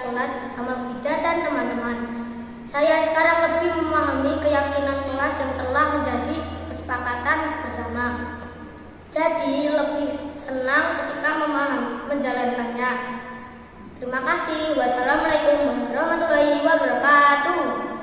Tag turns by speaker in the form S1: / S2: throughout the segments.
S1: kelas bersama Bida dan teman-teman. Saya sekarang lebih memahami keyakinan kelas yang telah menjadi kesepakatan bersama. Jadi lebih senang ketika menjalankannya. Terima kasih. Wassalamualaikum warahmatullahi wabarakatuh.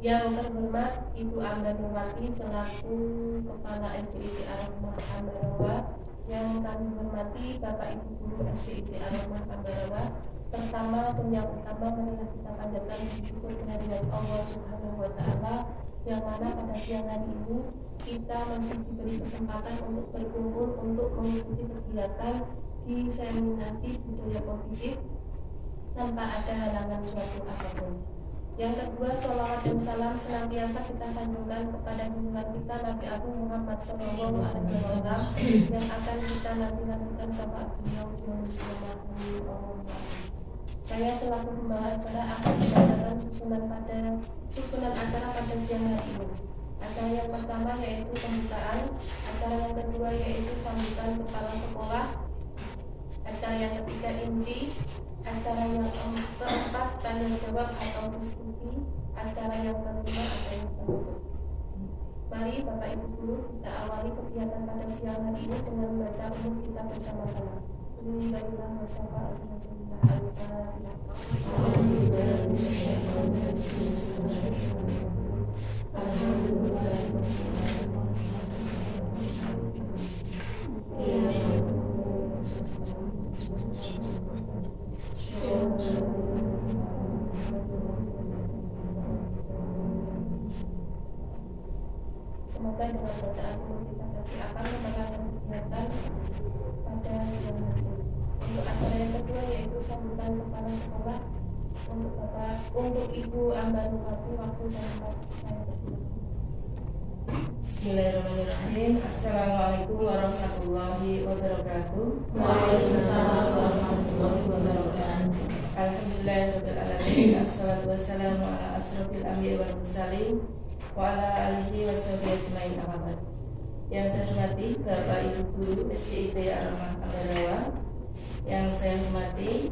S2: Yang terhormat Ibu Ambar Nurwati selaku Kepala SDIT Ar-Rahmah Ambarawa, yang kami hormati Bapak Ibu Guru SDIT Ar-Rahmah Ambarawa. Pertama dan yang utama marilah kita panjatkan syukur kehadirat Allah Subhanahu wa Ta'ala, yang mana pada siang hari ini kita masih diberi kesempatan untuk berkumpul untuk mengikuti kegiatan diseminasi budaya positif tanpa ada halangan suatu apapun. Yang kedua, sholawat dan salam senantiasa kita sanjungkan kepada junjungan kita Nabi Agung Muhammad SAW yang akan kita nanti-nantikan syafaat beliau di manusia. Saya selaku pembawa acara akan membacakan susunan acara pada siang hari ini. Acara yang pertama yaitu pembukaan, acara yang kedua yaitu sambutan kepala sekolah, acara yang ketiga inti, acara yang keempat tanya jawab atau diskusi, acara yang kelima ada yang penutup. Mari Bapak Ibu Guru kita awali kegiatan pada siang hari ini dengan membaca umum kita bersama-sama. Bismillahirrahmanirrahim. Semoga dengan bacaan umum kita tadi akan memperoleh kegiatan pada siang hari ini. Untuk acara yang kedua yaitu sambutan kepala sekolah, untuk Ibu Ambar Nurwati, waktu dan tempat saya bersilakan.
S3: Bismillahirrahmanirrahim. Assalamualaikum warahmatullahi wabarakatuh.
S4: Waalaikumsalam warahmatullahi wabarakatuh.
S3: Alhamdulillahirabbil alamin. Assalatu wassalamu ala asrofil anbiya'i wal mursalin wa ala alihi washabihi ajmain. Yang saya hormati Bapak Ibu Guru SDIT Ar-Rahmah Ambarawa, yang saya hormati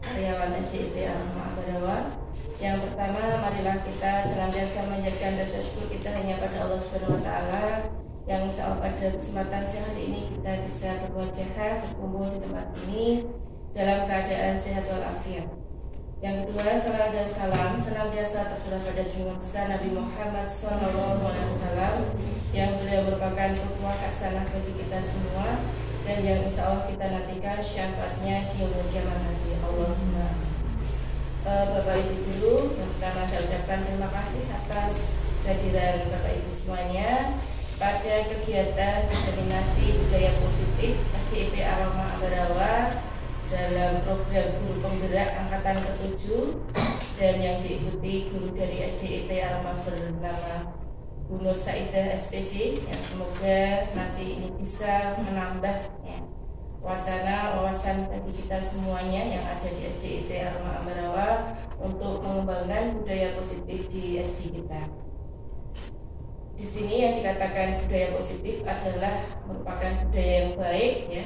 S3: karyawan SDIT Ar-Rahmah Ambarawa. Yang pertama, marilah kita senantiasa menjadikan rasa syukur kita hanya pada Allah Subhanahu wa Ta'ala yang insya Allah pada kesempatan siang hari ini kita bisa berwajah berkumpul di tempat ini dalam keadaan sehat walafiat. Yang kedua, salawat dan salam senantiasa tercurah pada junjungan besar Nabi Muhammad SAW yang beliau merupakan uswah hasanah bagi kita semua dan yang insya Allah kita nantikan syafaatnya di yaumul kiamat nanti. Allahumma. Bapak Ibu guru, yang pertama saya ucapkan terima kasih atas kehadiran Bapak Ibu semuanya pada kegiatan diseminasi budaya positif SDIT Aroma Ambarawa dalam program guru penggerak angkatan ke-7 dan yang diikuti guru dari SDIT Aroma bernama Bu Nur Saidah SPD, yang semoga nanti ini bisa menambah wacana wawasan bagi kita semuanya yang ada di SDIT Aroma Ambarawa untuk mengembangkan budaya positif di SD kita. Di sini yang dikatakan budaya positif adalah merupakan budaya yang baik, ya,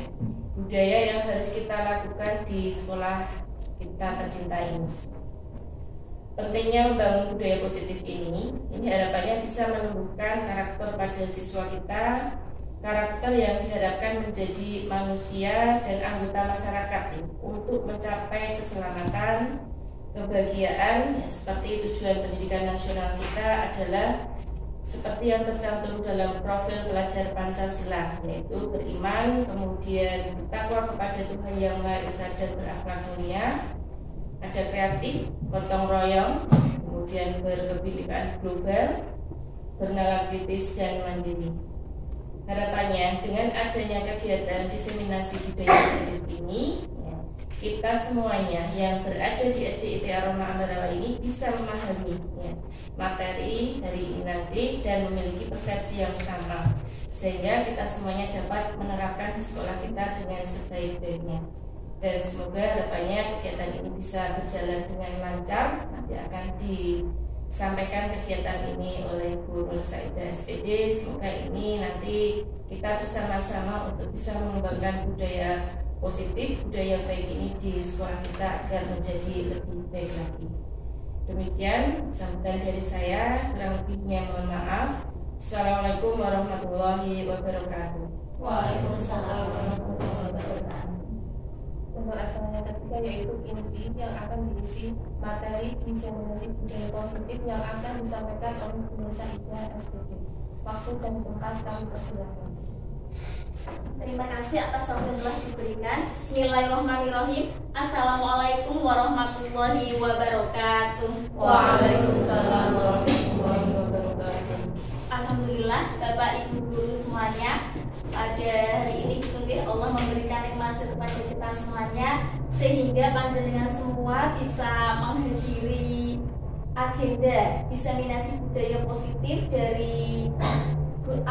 S3: budaya yang harus kita lakukan di sekolah kita tercinta ini. Pentingnya membangun budaya positif ini harapannya bisa menumbuhkan karakter pada siswa kita, karakter yang diharapkan menjadi manusia dan anggota masyarakat untuk mencapai keselamatan, kebahagiaan, ya, seperti tujuan pendidikan nasional kita adalah seperti yang tercantum dalam profil pelajar Pancasila, yaitu beriman, kemudian bertakwa kepada Tuhan Yang Maha Esa dan berakhlak mulia, ada kreatif, gotong royong, kemudian berkebinekaan global, bernalar kritis dan mandiri. Harapannya dengan adanya kegiatan diseminasi budaya positif ini, kita semuanya yang berada di SDIT Aroma Ambarawa ini bisa memahami materi hari ini nanti dan memiliki persepsi yang sama, sehingga kita semuanya dapat menerapkan di sekolah kita dengan sebaik-baiknya. Dan semoga harapannya kegiatan ini bisa berjalan dengan lancar. Nanti akan disampaikan kegiatan ini oleh Bu Nur Saidah SPD. Semoga ini nanti kita bersama-sama untuk bisa mengembangkan budaya positif, budaya yang baik ini di sekolah kita agar menjadi lebih baik lagi. Demikian sambutan dari saya, kurang lebihnya mohon maaf. Assalamualaikum warahmatullahi wabarakatuh.
S4: Waalaikumsalam warahmatullahi wabarakatuh.
S2: Untuk acara yang ketiga yaitu inti yang akan diisi materi diseminasi budaya positif yang akan disampaikan oleh Bu Nur Saidah SPD. Waktu dan tempat kami persilakan.
S5: Terima kasih atas waktu yang telah diberikan. Bismillahirrahmanirrahim. Assalamualaikum warahmatullahi wabarakatuh.
S2: Waalaikumsalam warahmatullahi wabarakatuh.
S5: Alhamdulillah Bapak Ibu guru semuanya, pada hari ini Allah memberikan nikmat kepada kita semuanya sehingga panjenengan semua bisa menghadiri agenda diseminasi budaya positif dari guru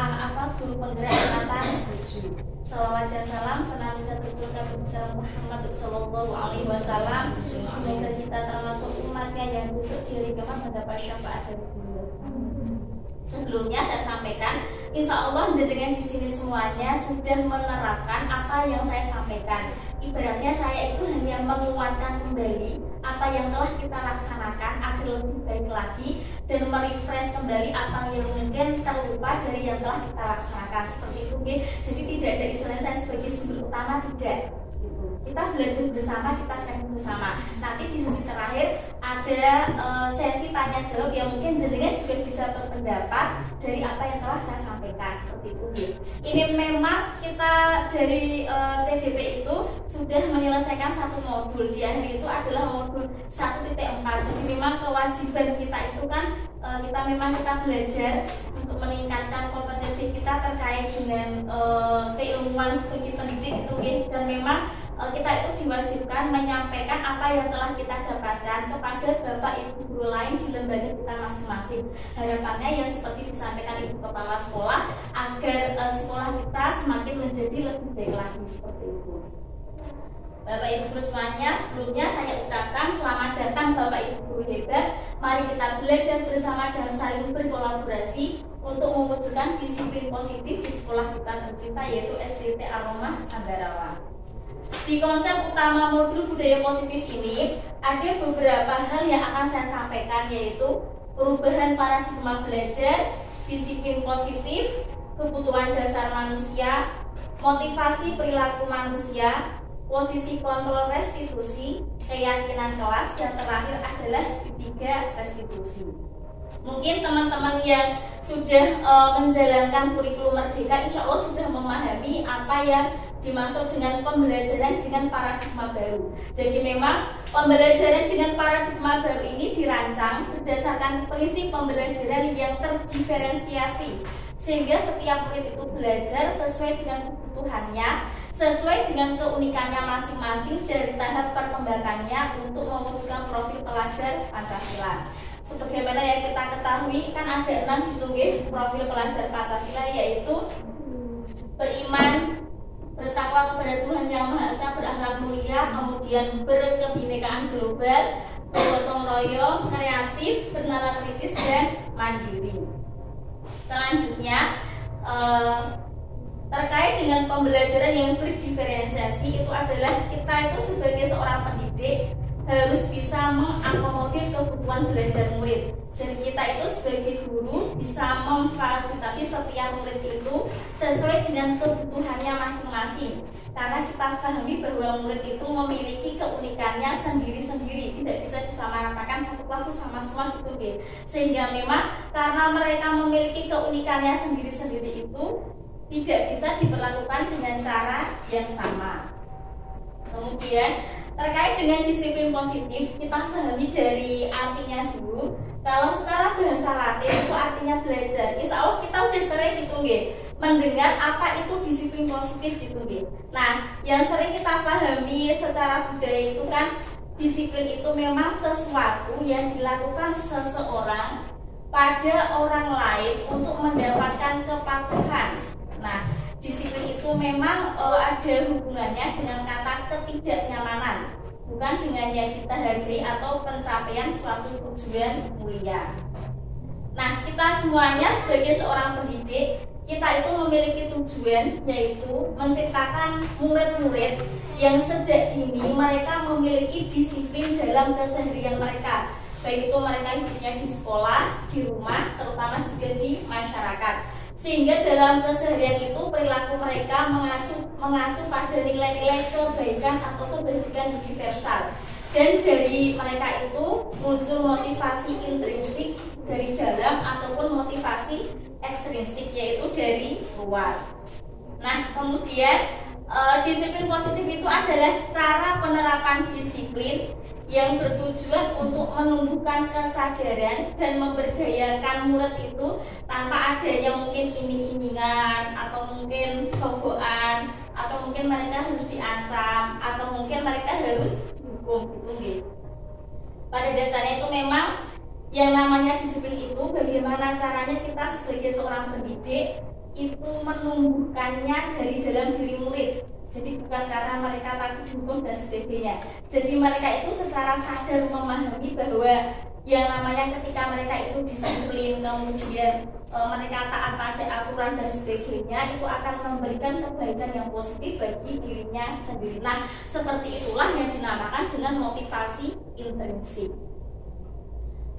S5: penggerak angkatan 7. Salawat dan salam senantiasa tercurah kepada Muhammad Sallallahu Alaihi Wasallam. Semoga kita termasuk umatnya yang besok di hari kiamat mendapat syafaat dari beliau. Sebelumnya saya sampaikan, insya Allah jenengan di sini semuanya sudah menerapkan apa yang saya sampaikan. Ibaratnya saya itu hanya menguatkan kembali apa yang telah kita laksanakan agar lebih baik lagi dan merefresh kembali apa yang mungkin terlupa dari yang telah kita laksanakan seperti itu. Jadi tidak ada istilah saya sebagai sumber utama, tidak. Kita belajar bersama, kita sharing bersama. Nanti di sesi terakhir ada sesi tanya jawab yang mungkin jenengan juga bisa berpendapat dari apa yang telah saya sampaikan seperti itu. Ini memang kita dari CDP itu sudah menyelesaikan satu modul. Di akhir itu adalah modul 1.4. Jadi memang kewajiban kita itu kan kita belajar untuk meningkatkan kompetensi kita terkait dengan keilmuan sebagai pendidik itu, dan memang kita itu diwajibkan menyampaikan apa yang telah kita dapatkan kepada Bapak Ibu guru lain di lembaga kita masing-masing. Harapannya yang seperti disampaikan Ibu Kepala Sekolah agar sekolah kita semakin menjadi lebih baik lagi seperti itu. Bapak Ibu guru semuanya, sebelumnya saya ucapkan selamat datang Bapak Ibu guru hebat. Mari kita belajar bersama dan saling berkolaborasi untuk mewujudkan disiplin positif di sekolah kita tercinta yaitu SDIT Aroma Ambarawa. Di konsep utama modul budaya positif ini ada beberapa hal yang akan saya sampaikan, yaitu perubahan paradigma belajar, disiplin positif, kebutuhan dasar manusia, motivasi perilaku manusia, posisi kontrol restitusi, keyakinan kelas, dan terakhir adalah segitiga restitusi. Mungkin teman-teman yang sudah menjalankan kurikulum Merdeka insya Allah sudah memahami apa yang dimaksud dengan pembelajaran dengan paradigma baru. Jadi memang pembelajaran dengan paradigma baru ini dirancang berdasarkan prinsip pembelajaran yang terdiferensiasi, sehingga setiap murid itu belajar sesuai dengan kebutuhannya, sesuai dengan keunikannya masing-masing dari tahap perkembangannya untuk mewujudkan profil pelajar Pancasila. Sebagaimana yang kita ketahui kan ada 6 profil pelajar Pancasila, yaitu beriman, bertakwa kepada Tuhan Yang Maha Esa, berakhlak mulia, kemudian berkebinekaan global, bergotong royong, kreatif, bernalar kritis, dan mandiri. Selanjutnya terkait dengan pembelajaran yang berdiferensiasi itu adalah kita itu sebagai seorang pendidik harus bisa mengakomodir kebutuhan belajar murid. Jadi kita itu sebagai guru bisa memfasilitasi setiap murid itu sesuai dengan kebutuhannya masing-masing. Karena kita pahami bahwa murid itu memiliki keunikannya sendiri-sendiri, tidak bisa disamaratakan satu kelas sama semua gitu ya. Sehingga memang karena mereka memiliki keunikannya sendiri-sendiri itu tidak bisa diperlakukan dengan cara yang sama. Kemudian terkait dengan disiplin positif, kita pahami dari artinya dulu. Kalau secara bahasa Latin itu artinya belajar. Insya Allah kita udah sering gitu mendengar apa itu disiplin positif gitu. Nah, yang sering kita pahami secara budaya itu kan disiplin itu memang sesuatu yang dilakukan seseorang pada orang lain untuk mendapatkan kepatuhan. Nah, disiplin itu memang ada hubungannya dengan kata ketidaknyamanan, bukan dengan yang kita hargai atau pencapaian suatu tujuan mulia. Nah, kita semuanya sebagai seorang pendidik, kita itu memiliki tujuan, yaitu menciptakan murid-murid yang sejak dini mereka memiliki disiplin dalam keseharian mereka, baik itu mereka hidupnya di sekolah, di rumah, terutama juga di masyarakat. Sehingga dalam keseharian itu perilaku mereka mengacu pada nilai-nilai kebaikan atau kebajikan universal. Dan dari mereka itu muncul motivasi intrinsik dari dalam ataupun motivasi ekstrinsik, yaitu dari luar. Nah, kemudian disiplin positif itu adalah cara penerapan disiplin yang bertujuan untuk menumbuhkan kesadaran dan memberdayakan murid itu tanpa adanya mungkin iming-imingan atau mungkin sogokan atau mungkin mereka harus diancam atau mungkin mereka harus dihukum gitu. Pada dasarnya itu memang yang namanya disiplin itu bagaimana caranya kita sebagai seorang pendidik itu menumbuhkannya dari dalam diri murid. Jadi bukan karena mereka takut dihukum dan sebagainya. Jadi mereka itu secara sadar memahami bahwa yang namanya ketika mereka itu disiplin, kemudian mereka taat pada aturan dan sebagainya, itu akan memberikan kebaikan yang positif bagi dirinya sendiri. Nah, seperti itulah yang dinamakan dengan motivasi intrinsik.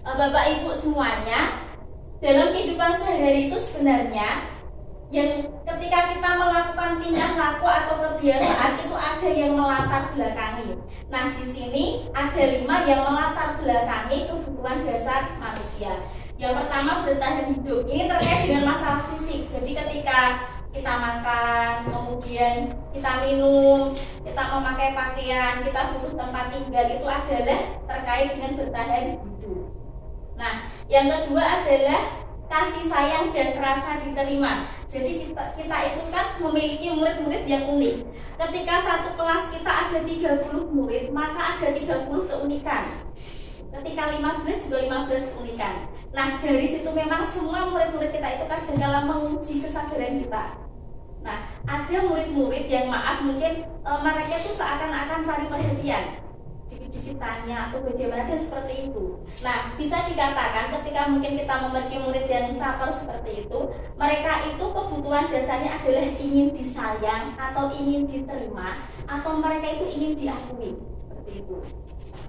S5: Bapak Ibu semuanya, dalam kehidupan sehari-hari itu sebenarnya yang ketika kita melakukan tingkah laku atau kebiasaan itu ada yang melatar belakangi. Nah, di sini ada 5 yang melatar belakangi kebutuhan dasar manusia. Yang pertama, bertahan hidup. Ini terkait dengan masalah fisik. Jadi ketika kita makan, kemudian kita minum, kita memakai pakaian, kita butuh tempat tinggal, itu adalah terkait dengan bertahan hidup. Nah, yang kedua adalah kasih sayang dan rasa diterima. Jadi kita itu kan memiliki murid-murid yang unik. Ketika satu kelas kita ada 30 murid, maka ada 30 keunikan. Ketika 15 juga 15 keunikan. Nah, dari situ memang semua murid-murid kita itu kadang-kala menguji kesadaran kita. Nah, ada murid-murid yang maaf mungkin mereka itu seakan-akan cari perhatian, dikit-dikit tanya atau bagaimana, dan seperti itu. Nah, bisa dikatakan ketika mungkin kita memiliki murid yang caper seperti itu, mereka itu kebutuhan dasarnya adalah ingin disayang atau ingin diterima, atau mereka itu ingin diakui, seperti itu.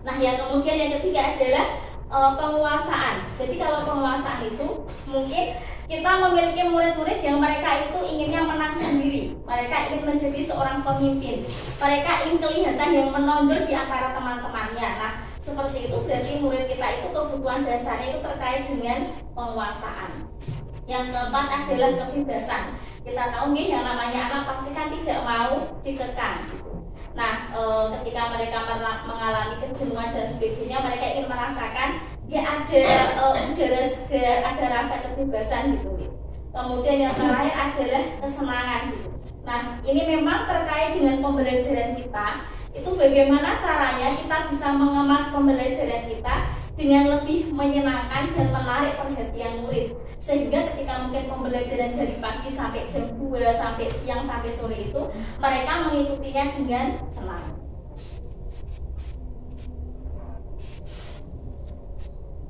S5: Nah, yang kemudian yang ketiga adalah penguasaan. Jadi kalau penguasaan itu mungkin kita memiliki murid-murid yang mereka itu inginnya menang sendiri, mereka ingin menjadi seorang pemimpin, mereka ingin kelihatan yang menonjol di antara teman-temannya. Nah, seperti itu berarti murid kita itu kebutuhan dasarnya itu terkait dengan penguasaan. Yang keempat adalah kebebasan. Kita tahu nih yang namanya anak pasti kan tidak mau dikekang. Nah, ketika mereka mengalami kejenuhan dan sebagainya, mereka ingin merasakan ya ada udara segar, ada rasa kebebasan gitu. Kemudian yang terakhir adalah kesenangan gitu. Nah, ini memang terkait dengan pembelajaran kita. Itu bagaimana caranya kita bisa mengemas pembelajaran kita dengan lebih menyenangkan dan menarik perhatian murid, sehingga ketika mungkin pembelajaran dari pagi sampai jam 2 sampai siang sampai sore itu mereka mengikutinya dengan senang.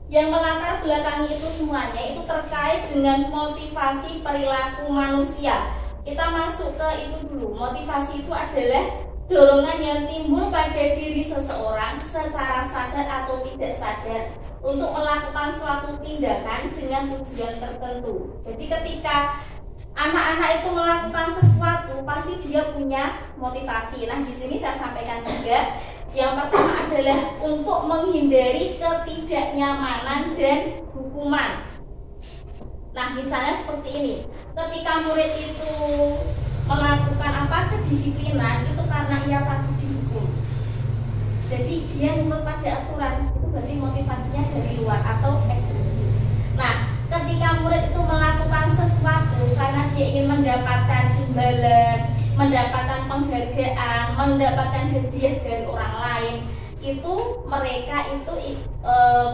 S5: Yang melatar belakangi itu semuanya itu terkait dengan motivasi perilaku manusia. Kita masuk ke itu dulu. Motivasi itu adalah dorongan yang timbul pada diri seseorang secara sadar atau tidak sadar untuk melakukan suatu tindakan dengan tujuan tertentu. Jadi ketika anak-anak itu melakukan sesuatu, pasti dia punya motivasi. Nah, di sini saya sampaikan juga. Yang pertama adalah untuk menghindari ketidaknyamanan dan hukuman. Nah, misalnya seperti ini. Ketika murid itu melakukan kedisiplinan itu karena ia takut dihukum. Jadi dia nurut pada aturan, itu berarti motivasinya dari luar atau ekstrinsik. Nah, ketika murid itu melakukan sesuatu karena dia ingin mendapatkan imbalan, mendapatkan penghargaan, mendapatkan hadiah dari orang lain, itu mereka itu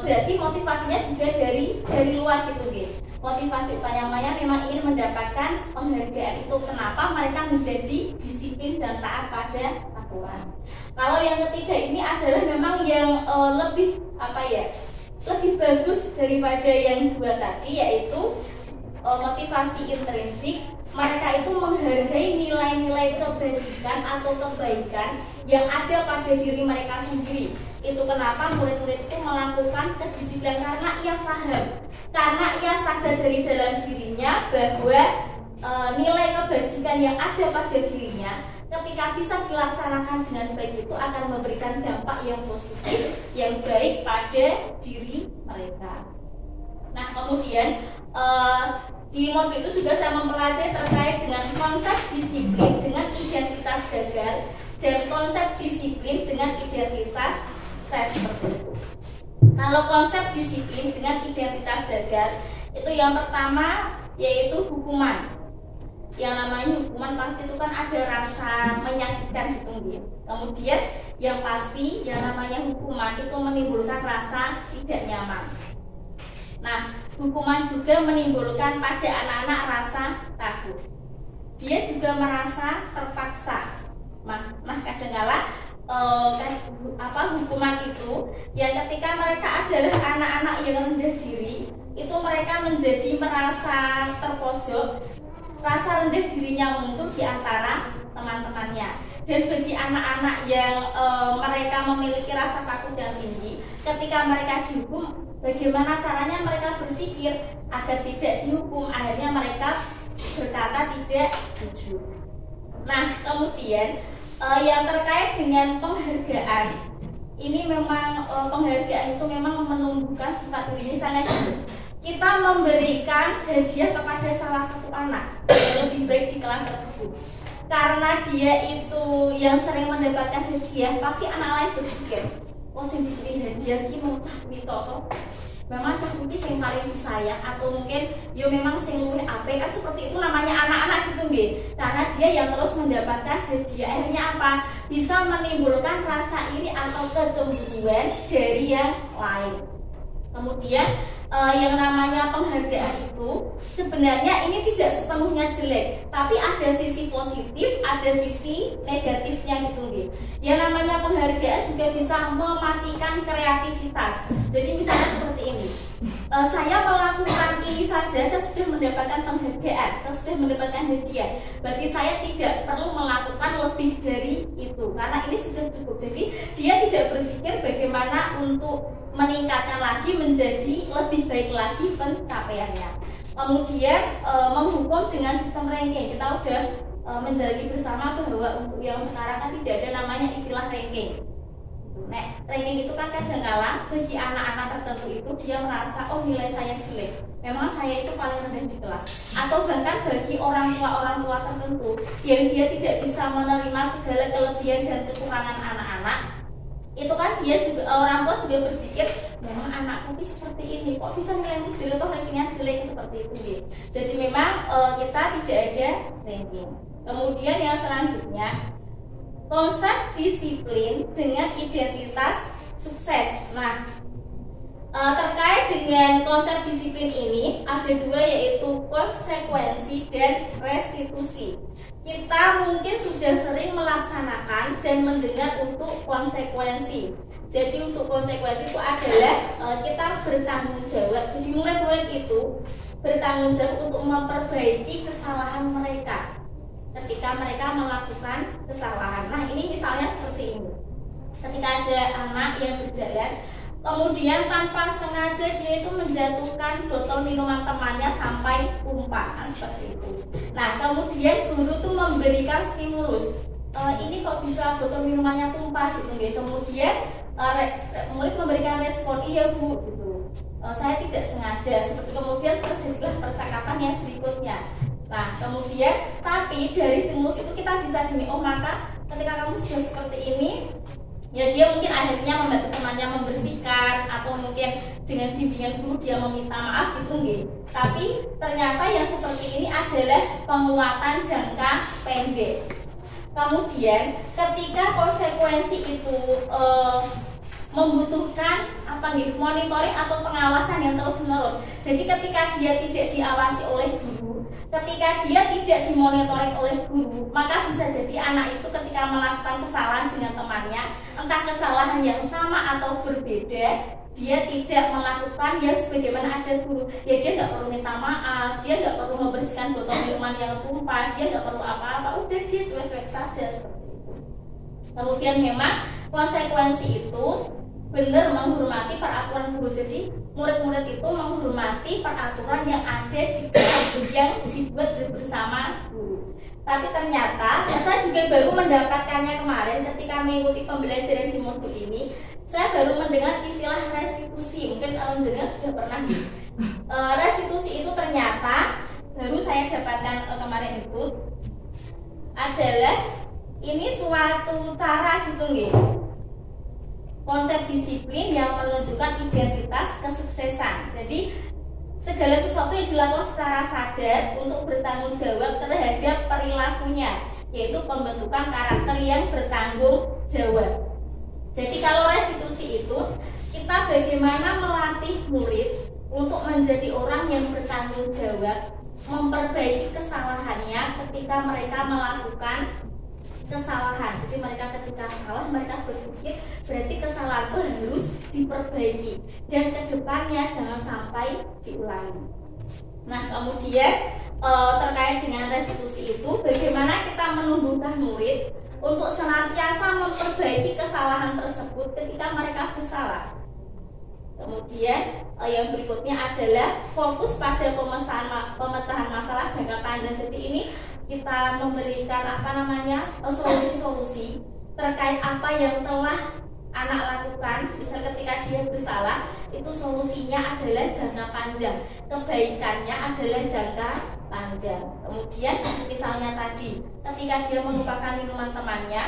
S5: berarti motivasinya juga dari luar gitu gitu. Motivasi utamanya memang ingin mendapatkan penghargaan itu. Kenapa mereka menjadi disiplin dan taat pada aturan. Kalau yang ketiga ini adalah memang yang lebih lebih bagus daripada yang dua tadi, yaitu motivasi intrinsik. Mereka itu menghargai nilai-nilai kebajikan atau kebaikan yang ada pada diri mereka sendiri. Itu kenapa murid-murid itu melakukan kedisiplinan, karena ia paham, karena ia sadar dari dalam dirinya bahwa nilai kebajikan yang ada pada dirinya ketika bisa dilaksanakan dengan baik itu akan memberikan dampak yang positif, yang baik pada diri mereka. Nah, kemudian di modul itu juga saya mempelajari terkait dengan konsep disiplin dengan identitas gagal dan konsep disiplin dengan identitas sukses seperti itu. Kalau konsep disiplin dengan identitas gagal itu yang pertama yaitu hukuman. Yang namanya hukuman pasti itu kan ada rasa menyakitkan gitu. Kemudian yang pasti yang namanya hukuman itu menimbulkan rasa tidak nyaman. Nah, hukuman juga menimbulkan pada anak-anak rasa takut. Dia juga merasa terpaksa. Nah, kadang-kala hukuman itu yang ketika mereka adalah anak-anak yang rendah diri, itu mereka menjadi merasa terpojok, rasa rendah dirinya muncul di antara teman-temannya. Dan bagi anak-anak yang mereka memiliki rasa takut yang tinggi, ketika mereka dihukum, bagaimana caranya mereka berpikir agar tidak dihukum? Akhirnya mereka berkata tidak jujur. Nah, kemudian yang terkait dengan penghargaan, ini memang penghargaan itu memang menumbuhkan sifat diri. Misalnya kita memberikan hadiah kepada salah satu anak yang lebih baik di kelas tersebut, karena dia itu yang sering mendapatkan hadiah, pasti anak lain berpikir, oh sing diberi hadiah ki mau cah kuwi to. Memang cah kuwi sing paling disayang, atau mungkin yo memang sing luwih apik, kan seperti itu namanya anak-anak gitu nggih. Karena dia yang terus mendapatkan hadiah, akhirnya apa? Bisa menimbulkan rasa iri atau kecemburuan dari yang lain. Kemudian yang namanya penghargaan itu sebenarnya ini tidak sepenuhnya jelek, tapi ada sisi positif, ada sisi negatifnya gitu nih. Yang namanya penghargaan juga bisa mematikan kreativitas. Jadi misalnya seperti ini, saya melakukan ini saja, saya sudah mendapatkan penghargaan, saya sudah mendapatkan hadiah. Berarti saya tidak perlu melakukan lebih dari itu, karena ini sudah cukup. Jadi dia tidak berpikir bagaimana untuk meningkatkan lagi menjadi lebih baik lagi pencapaiannya. kemudian menghukum dengan sistem ranking. Kita udah menjalani bersama bahwa untuk yang sekarang kan tidak ada namanya istilah ranking. Nah, ranking itu kan kadang-kala bagi anak-anak tertentu itu dia merasa oh nilai saya jelek, memang saya itu paling rendah di kelas, atau bahkan bagi orang tua tertentu yang dia tidak bisa menerima segala kelebihan dan kekurangan anak-anak, itu kan dia juga orang tua juga berpikir memang anakku seperti ini kok bisa nilainya jelek atau rankingnya jelek seperti itu gitu. Jadi memang kita tidak ada ranking. Kemudian yang selanjutnya konsep disiplin dengan identitas sukses. Nah, terkait dengan konsep disiplin ini ada dua, yaitu konsekuensi dan restitusi. Kita mungkin sudah sering melaksanakan dan mendengar untuk konsekuensi. Jadi untuk konsekuensi itu adalah kita bertanggung jawab. Jadi murid-murid itu bertanggung jawab untuk memperbaiki kesalahan mereka ketika mereka melakukan kesalahan. Nah, ini misalnya seperti ini. Ketika ada anak yang berjalan, kemudian tanpa sengaja dia itu menjatuhkan botol minuman temannya sampai tumpah, seperti itu. Nah, kemudian guru tuh memberikan stimulus. Ini kok bisa botol minumannya tumpah gitu ya. Kemudian murid memberikan respon, iya bu, gitu. Saya tidak sengaja. Seperti kemudian terjadilah percakapan yang berikutnya. Nah, kemudian tapi dari stimulus itu kita bisa gini, oh maka ketika kamu sudah seperti ini, ya dia mungkin akhirnya membantu temannya membersihkan, atau mungkin dengan bimbingan guru dia meminta maaf gitu nggih. Tapi ternyata yang seperti ini adalah penguatan jangka pendek. Kemudian ketika konsekuensi itu membutuhkan monitoring atau pengawasan yang terus-menerus. Jadi ketika dia tidak diawasi oleh guru, ketika dia tidak dimonitoring oleh guru, maka bisa jadi anak itu ketika melakukan kesalahan dengan temannya, entah kesalahan yang sama atau berbeda, dia tidak melakukan ya sebagaimana ada guru. Ya dia nggak perlu minta maaf, dia nggak perlu membersihkan botol minuman yang tumpah, dia nggak perlu apa-apa, udah dia cuek-cuek saja seperti itu. Kemudian memang konsekuensi itu benar menghormati peraturan guru. Jadi murid-murid itu menghormati peraturan yang ada di kelas yang dibuat bersama guru. Tapi ternyata saya juga baru mendapatkannya kemarin ketika mengikuti pembelajaran di modul ini. Saya baru mendengar istilah restitusi. Mungkin kalau jenengan sudah pernah. Restitusi itu ternyata baru saya dapatkan kemarin itu adalah ini suatu cara gitu nggih. Konsep disiplin yang menunjukkan identitas kesuksesan. Jadi segala sesuatu yang dilakukan secara sadar untuk bertanggung jawab terhadap perilakunya, yaitu pembentukan karakter yang bertanggung jawab. Jadi kalau restitusi itu kita bagaimana melatih murid untuk menjadi orang yang bertanggung jawab, memperbaiki kesalahannya ketika mereka melakukan kesalahan. Jadi mereka ketika salah, mereka berpikir berarti kesalahan itu harus diperbaiki dan kedepannya jangan sampai diulangi. Nah, kemudian terkait dengan restitusi itu, bagaimana kita menumbuhkan murid untuk senantiasa memperbaiki kesalahan tersebut ketika mereka bersalah. Kemudian yang berikutnya adalah fokus pada pemecahan masalah jangka panjang. Jadi ini kita memberikan solusi-solusi terkait apa yang telah anak lakukan. Misal ketika dia bersalah, itu solusinya adalah jangka panjang, kebaikannya adalah jangka panjang. Kemudian misalnya tadi ketika dia melupakan minuman temannya,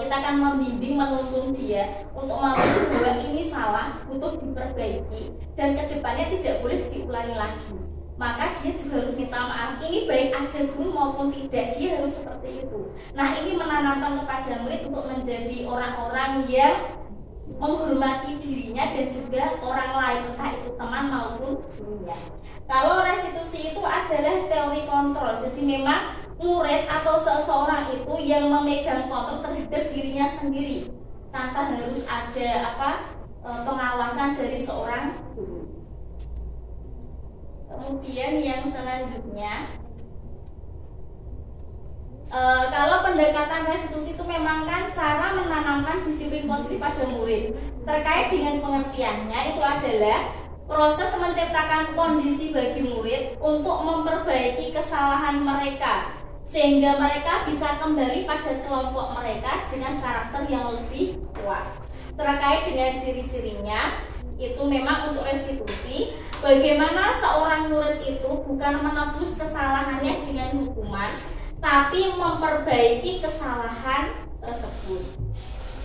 S5: kita akan membimbing, menuntun dia untuk memahami bahwa ini salah, butuh diperbaiki dan kedepannya tidak boleh diulangi lagi. Maka dia juga harus minta maaf. Ini baik ada guru maupun tidak, dia harus seperti itu. Nah, ini menanamkan kepada murid untuk menjadi orang-orang yang menghormati dirinya dan juga orang lain, entah itu teman maupun gurunya. Kalau restitusi itu adalah teori kontrol. Jadi memang murid atau seseorang itu yang memegang kontrol terhadap dirinya sendiri tanpa harus ada pengawasan dari seorang guru. Kemudian yang selanjutnya, kalau pendekatan restitusi itu memang kan cara menanamkan disiplin positif pada murid. Terkait dengan pengertiannya itu adalah proses menciptakan kondisi bagi murid untuk memperbaiki kesalahan mereka sehingga mereka bisa kembali pada kelompok mereka dengan karakter yang lebih kuat. Terkait dengan ciri-cirinya, itu memang untuk restitusi, bagaimana seorang murid itu bukan menebus kesalahannya dengan hukuman, tapi memperbaiki kesalahan tersebut.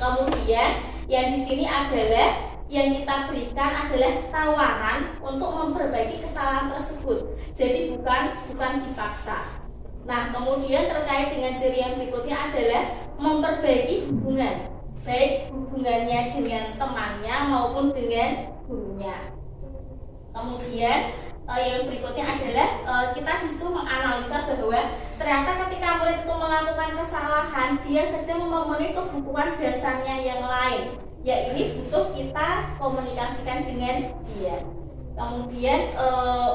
S5: Kemudian yang di sini adalah yang kita berikan adalah tawaran untuk memperbaiki kesalahan tersebut. Jadi bukan dipaksa. Nah, kemudian terkait dengan ciri yang berikutnya adalah memperbaiki hubungan, baik hubungannya dengan temannya maupun dengan gurunya. Kemudian yang berikutnya adalah kita di situ menganalisa bahwa ternyata ketika murid itu melakukan kesalahan, dia sedang memenuhi kebutuhan dasarnya yang lain. Ya, ini butuh kita komunikasikan dengan dia. Kemudian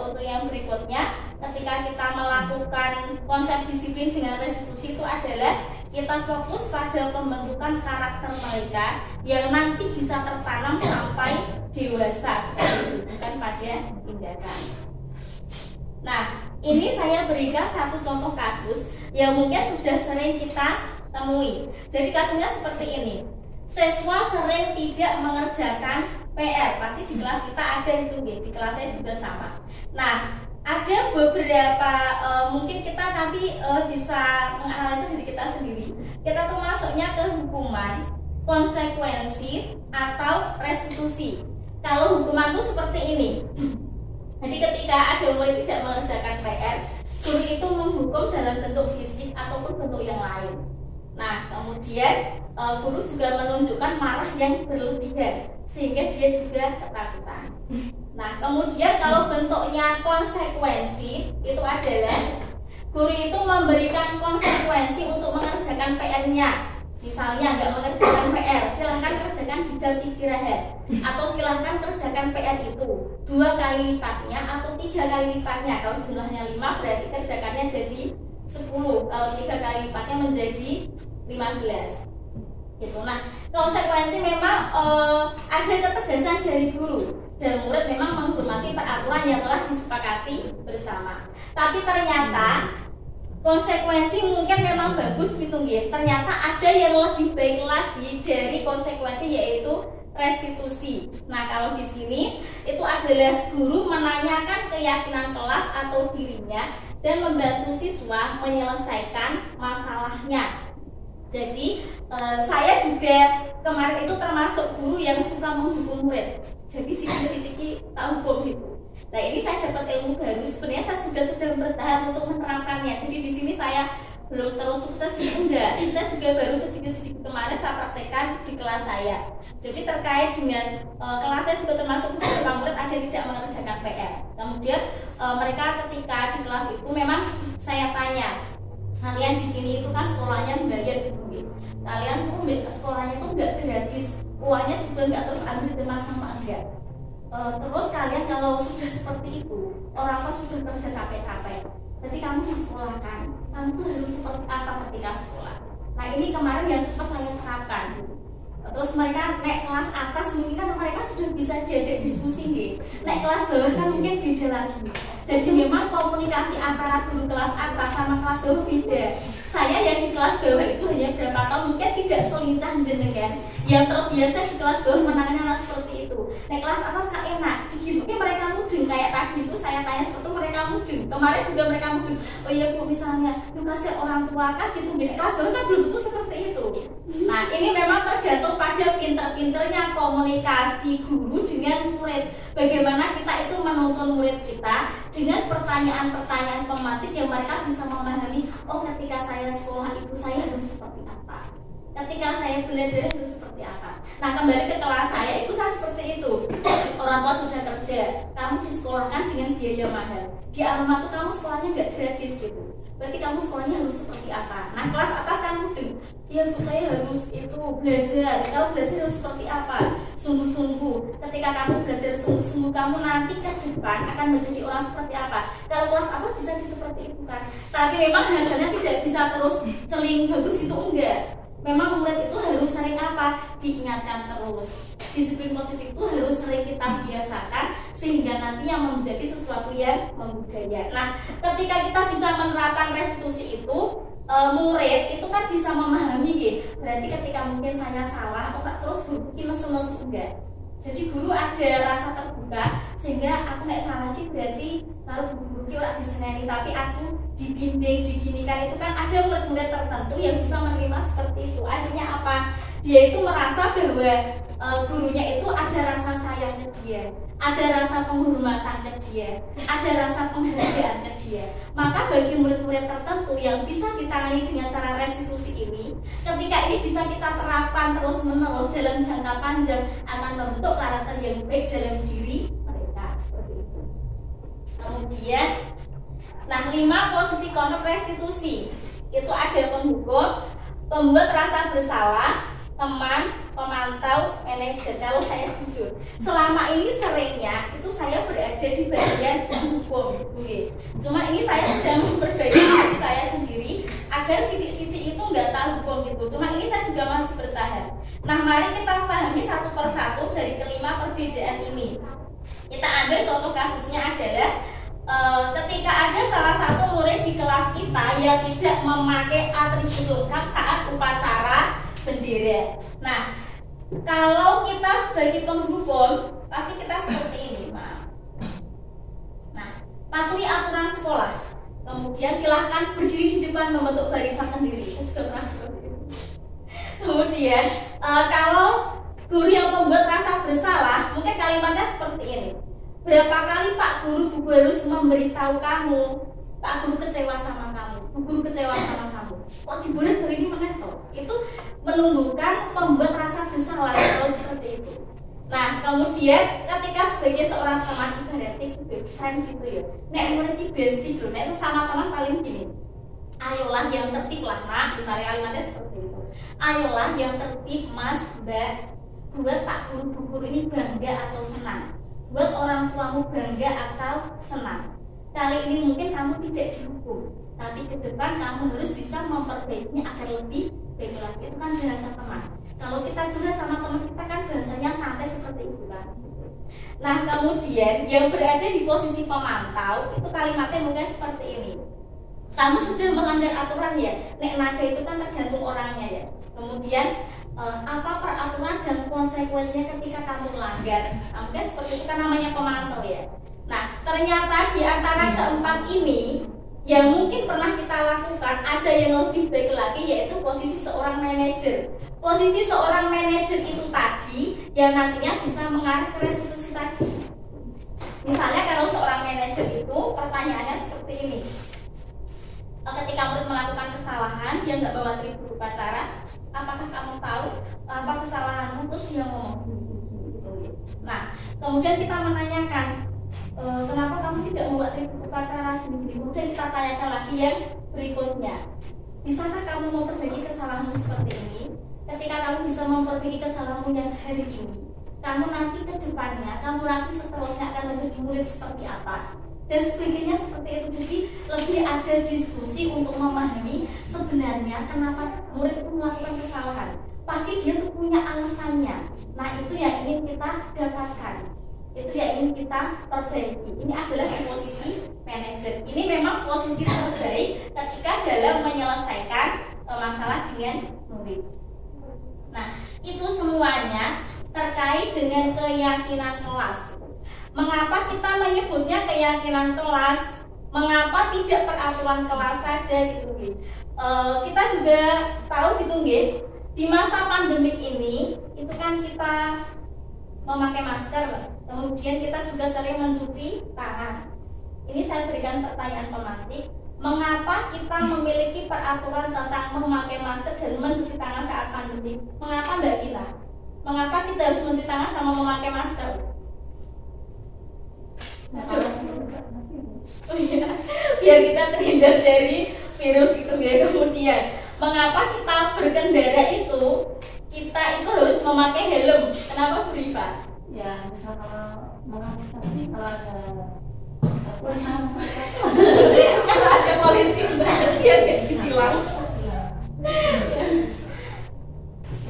S5: untuk yang berikutnya, ketika kita melakukan konsep disiplin dengan restitusi itu adalah kita fokus pada pembentukan karakter mereka yang nanti bisa tertanam sampai dewasa seperti itu, bukan pada tindakan. Nah, ini saya berikan satu contoh kasus yang mungkin sudah sering kita temui. Jadi kasusnya seperti ini. Siswa sering tidak mengerjakan PR, pasti di kelas kita ada itu, di kelas saya juga sama. Nah, ada beberapa mungkin kita nanti bisa menganalisa diri kita sendiri. Kita tuh masuknya ke hukuman, konsekuensi, atau restitusi. Kalau hukuman tuh seperti ini. Jadi ketika ada murid tidak mengerjakan PR, guru itu menghukum dalam bentuk fisik ataupun bentuk yang lain. Nah, kemudian guru juga menunjukkan marah yang berlebihan sehingga dia juga ketakutan. Nah, kemudian kalau bentuknya konsekuensi itu adalah guru itu memberikan konsekuensi untuk mengerjakan PR-nya. Misalnya nggak mengerjakan PR, silahkan kerjakan di jam istirahat, atau silahkan kerjakan PR itu 2 kali lipatnya atau 3 kali lipatnya. Kalau jumlahnya 5 berarti kerjakannya jadi 10. Kalau 3 kali lipatnya menjadi 15. Gitu. Nah, konsekuensi memang ada ketegasan dari guru dan murid memang menghormati peraturan yang telah disepakati bersama. Tapi ternyata konsekuensi mungkin memang bagus gitu ya. Ternyata ada yang lebih baik lagi dari konsekuensi, yaitu restitusi. Nah, kalau di sini itu adalah guru menanyakan keyakinan kelas atau dirinya dan membantu siswa menyelesaikan masalahnya. Jadi saya juga kemarin itu termasuk guru yang suka menghukum murid. Jadi sedikit tak hukum itu. Nah, ini saya dapat ilmu baru. Sebenarnya saya juga sedang bertahap untuk menerapkannya. Jadi di sini saya belum terus sukses gitu, enggak. Saya juga baru sedikit kemarin saya praktekkan di kelas saya. Jadi terkait dengan kelas saya juga termasuk beberapa murid ada yang tidak mengerjakan PR. Kemudian mereka ketika di kelas itu memang saya tanya, kalian di sini itu kan sekolahnya bayar gitu. Kalian tuh sekolahnya tuh enggak gratis, uangnya juga enggak terus ambil teman sama enggak. Terus kalian kalau sudah seperti itu, orang tua sudah kerja capek-capek, berarti kamu disekolahkan, kamu tuh harus seperti apa ketika sekolah. Nah, ini kemarin yang sempat saya terapkan. Terus mereka naik kelas atas, mungkin kan mereka sudah bisa diajak diskusi nih. Naik kelas bawah kan mungkin beda lagi. Jadi memang komunikasi antara guru kelas atas sama kelas bawah beda. Saya yang di kelas bawah itu hanya berapa tahun, mungkin tidak selincah jenengan yang terbiasa di kelas bawah menangani anak seperti itu. Naik kelas atas kan enak, digitunya mereka mudeng. Kayak tadi itu saya tanya seperti mereka mudeng. Kemarin juga mereka mudeng. Oh iya Bu, misalnya yuk kasih orang tua kan gitu. Naik kelas bawah kan belum tentu seperti itu. Nah, ini memang tergantung pada pinter-pinternya komunikasi guru dengan murid. Bagaimana kita itu menuntun murid kita dengan pertanyaan-pertanyaan pematik yang mereka bisa memahami. Oh, ketika saya sekolah itu saya harus seperti apa, ketika saya belajar harus seperti apa. Nah, kembali ke kelas saya itu saya seperti itu. Orang tua sudah kerja, kamu disekolahkan dengan biaya mahal. Di Aroma tuh kamu sekolahnya nggak gratis gitu. Berarti kamu sekolahnya harus seperti apa? Nah, kelas atas kamu ya Bu, saya harus itu belajar. Kalau belajar harus seperti apa? Sungguh-sungguh. Ketika kamu belajar sungguh-sungguh, kamu nanti ke depan akan menjadi orang seperti apa? Kalau kelas atas bisa seperti itu kan. Tapi memang hasilnya tidak bisa terus celing bagus itu enggak. Memang murid itu harus sering apa? Diingatkan terus. Disiplin positif itu harus sering kita biasakan sehingga nantinya menjadi sesuatu yang membudaya. Nah, ketika kita bisa menerapkan restitusi itu, murid itu kan bisa memahami gitu. Berarti ketika mungkin saya salah, kok terus guru ki nesu-nesu enggak. Jadi guru ada rasa terbuka sehingga aku nek salah ki berarti taruh guru ki ora diseneni, tapi aku dibimbing, diginikan. Itu kan ada murid-murid tertentu yang bisa menerima seperti itu. Akhirnya apa? Dia itu merasa bahwa gurunya itu ada rasa sayang ke dia, ada rasa penghormatan ke dia, ada rasa penghargaan ke dia. Maka bagi murid-murid tertentu yang bisa ditangani dengan cara restitusi ini, ketika ini bisa kita terapkan terus-menerus dalam jangka panjang, akan membentuk karakter yang baik dalam diri mereka, seperti itu. Kemudian, nah 5 posisi konteks restitusi itu ada penghukum, pembuat rasa bersalah, teman, pemantau, manajer. Kalau saya jujur, selama ini seringnya itu saya berada di bagian hukum, gitu. Cuma ini saya sudah memperbaiki diri saya sendiri agar sidik-sidik itu nggak tahu hukum gitu. Cuma ini saya juga masih bertahan. Nah, mari kita pahami satu persatu dari kelima perbedaan ini. Kita ambil contoh kasusnya adalah ketika ada salah satu murid di kelas kita yang tidak memakai atribut lengkap saat upacara bendera. Nah, kalau kita sebagai penghukum pasti kita seperti ini, Pak. Nah, patuhi aturan sekolah. Kemudian silahkan berdiri di depan membentuk barisan sendiri. Saya juga pernah seperti itu. Kemudian kalau guru yang membuat rasa bersalah, mungkin kalimatnya seperti ini. Berapa kali Pak Guru Bu harus memberitahu kamu, Pak Guru kecewa sama kamu, Bu Guru kecewa sama kamu. Kok dibuat hari ini menetap? Itu menumbuhkan pembuat rasa bersalah kalau seperti itu. Nah, kemudian ketika sebagai seorang teman ibaratnya best friend gitu ya, nek murid bestie bro, nek sesama teman paling gini, ayolah yang tertib lah Mak, misalnya kalimatnya seperti itu. Ayolah yang tertib Mas, Mbak, buat Pak Guru Bu Guru ini bangga atau senang, buat orang tuamu bangga atau senang. Kali ini mungkin kamu tidak dihukum, tapi ke depan kamu harus bisa memperbaikinya agar lebih baik lagi. Itu kan bahasa teman. Kalau kita curhat sama teman kita kan bahasanya santai seperti itu kan. Nah, kemudian yang berada di posisi pemantau itu kalimatnya mungkin seperti ini. Kamu sudah melanggar aturan ya. Nek nada itu kan tergantung orangnya ya. Kemudian apa peraturan dan konsekuensinya ketika kamu melanggar. Nah, mungkin seperti itu kan namanya pemantau ya. Nah, ternyata di antara keempat ini yang mungkin pernah kita lakukan ada yang lebih baik lagi, yaitu posisi seorang manajer. Posisi seorang manajer itu tadi yang nantinya bisa mengarah ke restitusi tadi. Misalnya kalau seorang manajer itu pertanyaannya seperti ini. Ketika murid melakukan kesalahan, dia nggak bawa atribut upacara, apakah kamu tahu apa kesalahanmu? Terus dia ngomong gitu. Nah, kemudian kita menanyakan, kenapa kamu tidak membuat atribut upacara gini-gini? Kemudian kita tanyakan lagi yang berikutnya, bisakah kamu memperbaiki kesalahanmu seperti ini? Ketika kamu bisa memperbaiki kesalahanmu yang hari ini, kamu nanti ke depannya, kamu nanti seterusnya akan menjadi murid seperti apa? Dan sebagainya seperti itu. Jadi lebih ada diskusi untuk memahami sebenarnya kenapa murid itu melakukan kesalahan. Pasti dia tuh punya alasannya. Nah, itu yang ingin kita dapatkan, itu yang ingin kita perbaiki. Ini adalah di posisi manajer. Ini memang posisi terbaik ketika dalam menyelesaikan masalah dengan murid. Nah, itu semuanya terkait dengan keyakinan kelas. Mengapa kita menyebutnya keyakinan kelas? Mengapa tidak peraturan kelas saja gitu? Kita juga tahu gitu nggih, di masa pandemik ini itu kan kita memakai masker, kemudian kita juga sering mencuci tangan. Ini saya berikan pertanyaan pemantik, mengapa kita memiliki peraturan tentang memakai masker dan mencuci tangan saat pandemi? Mengapa Mbak Gina? Mengapa kita harus mencuci tangan sama memakai masker? Oh iya, biar kita terhindar dari virus itu ya. Kemudian, mengapa kita berkendara itu kita itu harus memakai helm? Kenapa Bu Rifa?
S4: Ya, misal kalau mengantisipasi kalau ada polisi,
S5: kalau ada polisi biar nggak ditilang.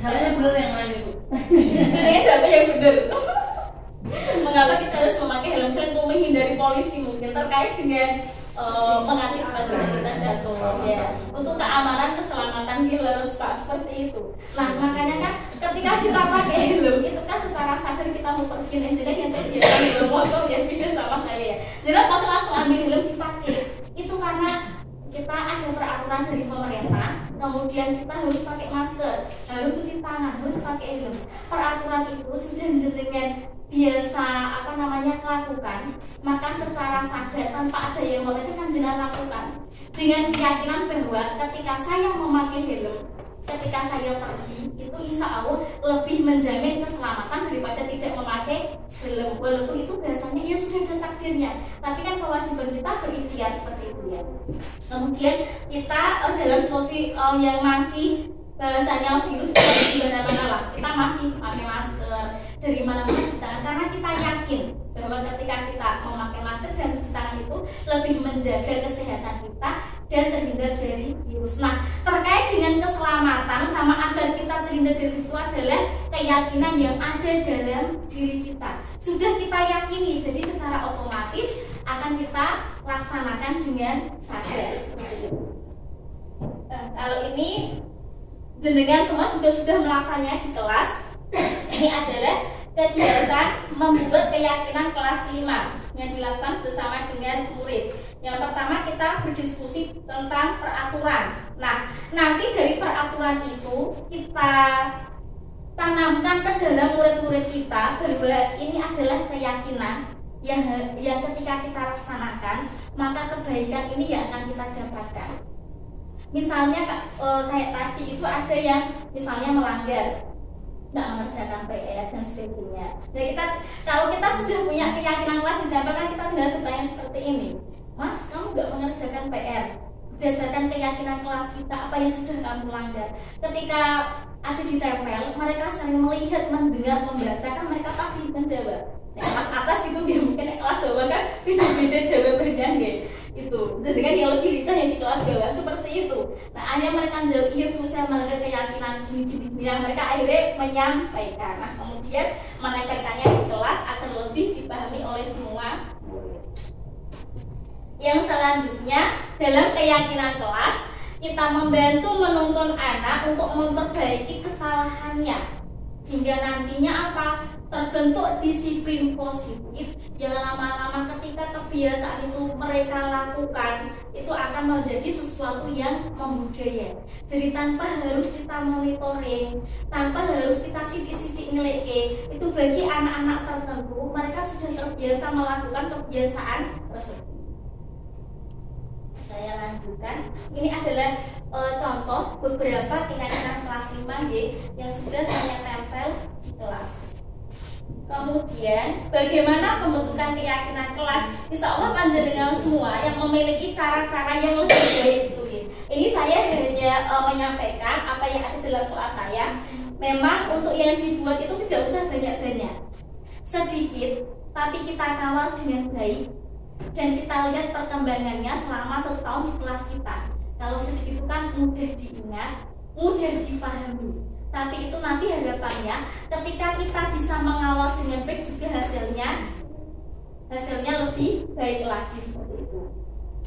S4: misalnya benar yang lain itu.
S5: Jadi siapa yang benar? Mengapa kita harus memakai helm mengantisipasi kita jatuh ya. Untuk keamanan keselamatan kita harus Pak seperti itu. Nah makanya kan ketika kita pakai helm itu kan secara sadar kita mau pergi engineer yang tadi helm motor ya video sama saya ya. Jadi waktu langsung ambil helm dipakai. Itu karena kita ada peraturan dari pemerintah, kemudian kita harus pakai masker, harus cuci tangan, harus pakai helm. Peraturan itu sudah jenengan biasa lakukan, maka secara sadar tanpa ada yang mengatakan kan jenengan lakukan dengan keyakinan bahwa ketika saya memakai helm, ketika saya pergi itu insya Allah lebih menjamin keselamatan daripada tidak memakai helm. Walaupun itu biasanya ya sudah ada takdirnya, tapi kan kewajiban kita berikhtiar seperti itu ya. Kemudian kita dalam situasi yang masih bahasanya virus di mana-mana lah, kita masih pakai masker dari mana-mana cuci tangan karena kita yakin bahwa ketika kita memakai masker dan cuci tangan itu lebih menjaga kesehatan kita dan terhindar dari virus. Nah, terkait dengan keselamatan sama agar kita terhindar dari virus itu adalah keyakinan yang ada dalam diri kita. Sudah kita yakini, jadi secara otomatis akan kita laksanakan dengan sadar seperti itu. Kalau ini jenengan semua juga sudah melaksanakannya di kelas. Ini adalah kegiatan membuat keyakinan kelas 5 yang dilakukan bersama dengan murid. Yang pertama kita berdiskusi tentang peraturan. Nah, nanti dari peraturan itu kita tanamkan ke dalam murid-murid kita bahwa ini adalah keyakinan yang ketika kita laksanakan maka kebaikan ini yang akan kita dapatkan. Misalnya kayak tadi itu ada yang misalnya melanggar, nggak mengerjakan PR dan sebagainya. Nah kalau kita sudah punya keyakinan kelas didapatkan, kita tinggal bertanya seperti ini, Mas, kamu nggak mengerjakan PR berdasarkan keyakinan kelas kita, apa yang sudah kamu langgar? Ketika ada di tempel, mereka sering melihat, mendengar, membaca, kan mereka pasti menjawab. Nah, kelas atas itu dia mungkin kelas bawah kan beda-beda jawabannya gitu. Itu dengan yang lebih lincah yang di kelas bawah seperti itu. Nah, hanya mereka jawab iya Bu, saya melanggar keyakinan gini-gini yang mereka akhirnya menyampaikan. Nah, kemudian menyampaikannya di kelas akan lebih dipahami oleh semua murid. Yang selanjutnya dalam keyakinan kelas kita membantu menuntun anak untuk memperbaiki kesalahannya hingga nantinya apa? Terbentuk disiplin positif yang lama-lama ketika kebiasaan itu mereka lakukan itu akan menjadi sesuatu yang membudaya. Jadi tanpa harus kita monitoring, tanpa harus kita sidik-sidik ngeleke, itu bagi anak-anak tertentu mereka sudah terbiasa melakukan kebiasaan tersebut. Saya lanjutkan. Ini adalah contoh beberapa keyakinan kelas 5G yang sudah saya tempel di kelas. Kemudian bagaimana pembentukan keyakinan kelas? Insya Allah panjenengan semua yang memiliki cara-cara yang lebih baik itu. Ini saya hanya menyampaikan apa yang ada dalam kelas saya. Memang untuk yang dibuat itu tidak usah banyak-banyak, sedikit, tapi kita kawal dengan baik dan kita lihat perkembangannya selama 1 tahun di kelas kita. Kalau sedikit itu kan mudah diingat, mudah dipahami. Tapi itu nanti harapannya ketika kita bisa mengawal dengan baik juga hasilnya lebih baik lagi seperti itu.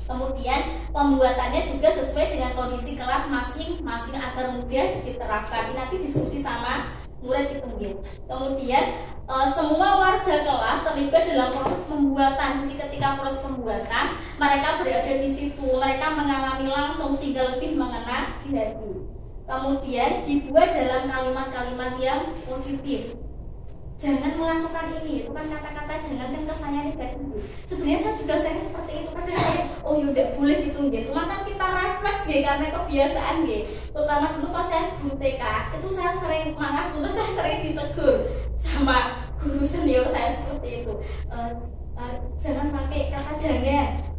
S5: Kemudian pembuatannya juga sesuai dengan kondisi kelas masing-masing agar mudah diterapkan. Nanti diskusi sama murid itu. Kemudian semua warga kelas terlibat dalam proses pembuatan. Jadi ketika proses pembuatan mereka berada di situ, mereka mengalami langsung sehingga lebih mengena di hati. Kemudian dibuat dalam kalimat-kalimat yang positif. Jangan melakukan ini, itu kan kata-kata jangan kan kesannya negatif. Sebenarnya saya juga sering seperti itu, kadang saya oh ya udah boleh gitu. Maka kita refleks karena kebiasaan terutama dulu pas saya guru TK, itu saya sering saya sering ditegur sama guru senior saya seperti itu. Jangan pakai kata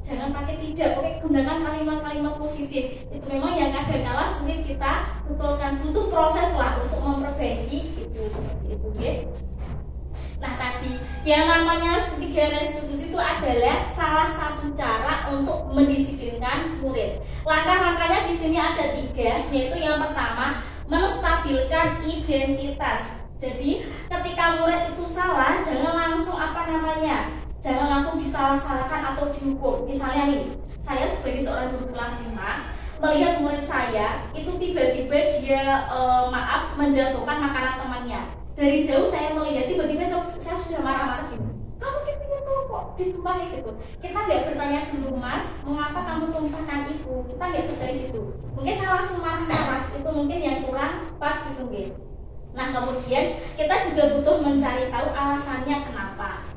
S5: jangan pakai tidak, pakai gunakan kalimat-kalimat positif. Itu memang yang kadang-kala sulit kita betulkan, butuh proses lah untuk memperbaiki itu seperti itu Nah tadi yang namanya 3 restitusi itu adalah salah satu cara untuk mendisiplinkan murid. Langkah-langkahnya di sini ada 3, yaitu yang pertama menstabilkan identitas. Jadi ketika murid itu salah, jangan langsung jangan langsung disalah-salahkan atau dihukum. Misalnya nih, saya sebagai seorang guru kelas 5 melihat murid saya itu tiba-tiba dia menjatuhkan makanan temannya. Dari jauh saya melihat tiba-tiba saya sudah marah-marah gitu. Kamu gini kok ditumpahin gitu. Kita nggak bertanya dulu, Mas, mengapa kamu tumpahkan itu? Kita nggak bertanya gitu. Mungkin saya langsung marah-marah, itu mungkin yang kurang pas gitu mungkin. Nah kemudian kita juga butuh mencari tahu alasannya kenapa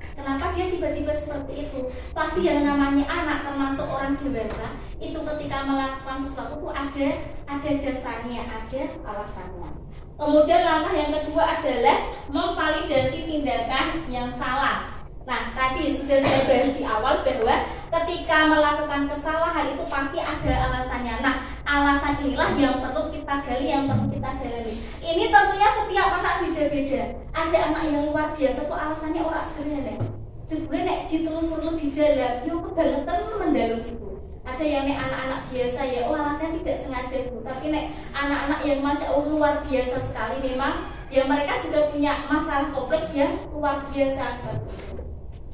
S5: dia tiba-tiba seperti itu. Pasti yang namanya anak termasuk orang dewasa itu ketika melakukan sesuatu itu ada dasarnya, ada alasannya. Kemudian langkah yang kedua adalah memvalidasi tindakan yang salah. Nah, tadi sudah saya bahas di awal bahwa ketika melakukan kesalahan itu pasti ada alasannya. Nah, alasan inilah yang perlu kita gali, yang perlu kita dalami. Ini tentunya setiap anak beda-beda. Ada anak yang luar biasa tuh alasannya orang sederhana. Sebenarnya nek ditelusur lebih dalam, yo kebangetan mendalam itu. Ada yang nek anak-anak biasa ya, alasannya tidak sengaja itu. Tapi nek anak-anak yang masya Allah luar biasa sekali memang, ya mereka juga punya masalah kompleks yang luar biasa seperti itu.